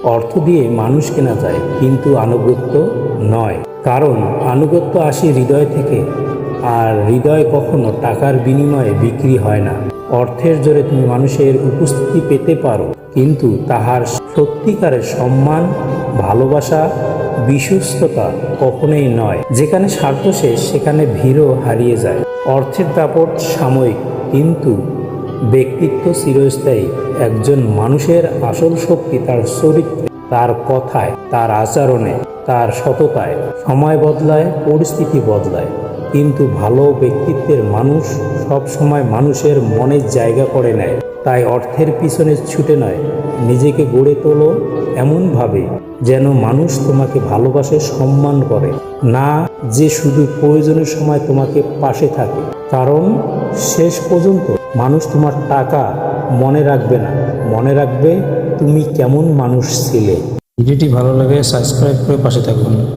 অর্থ দিয়ে মানুষ কেনা যায়, কিন্তু আনুগত্য নয়। কারণ আনুগত্য আসে হৃদয় থেকে, আর হৃদয় কখনো টাকার বিনিময়ে বিক্রি হয় না। অর্থের জোরে তুমি মানুষের উপস্থিতি পেতে পারো, কিন্তু তাহার সত্যিকারের সম্মান, ভালোবাসা, বিশ্বস্ততা কখনোই নয়। যেখানে স্বার্থ শেষ, সেখানে ভিড়ও হারিয়ে যায়। অর্থের দাপট সাময়িক, কিন্তু ব্যক্তিত্ব চিরস্থায়ী। একজন মানুষের আসল শক্তি তার চরিত্রে, তার কথায়, তার আচরণে, তার সততায়। সময় বদলায়, পরিস্থিতি বদলায়, কিন্তু ভালো ব্যক্তিত্বের মানুষ সব সময় মানুষের মনে জায়গা করে নেয়। তাই অর্থের পিছনে ছুটে নয়, নিজেকে গড়ে তোলো এমনভাবে যেন মানুষ তোমাকে ভালোবাসে, সম্মান করে, না যে শুধু প্রয়োজনের সময় তোমাকে পাশে থাকে। কারণ শেষ পর্যন্ত মানুষ তোমার টাকা মনে রাখবে না, মনে রাখবে তুমি কেমন মানুষ ছিলে। ভিডিওটি ভালো লাগে সাবস্ক্রাইব করে পাশে থাকুন।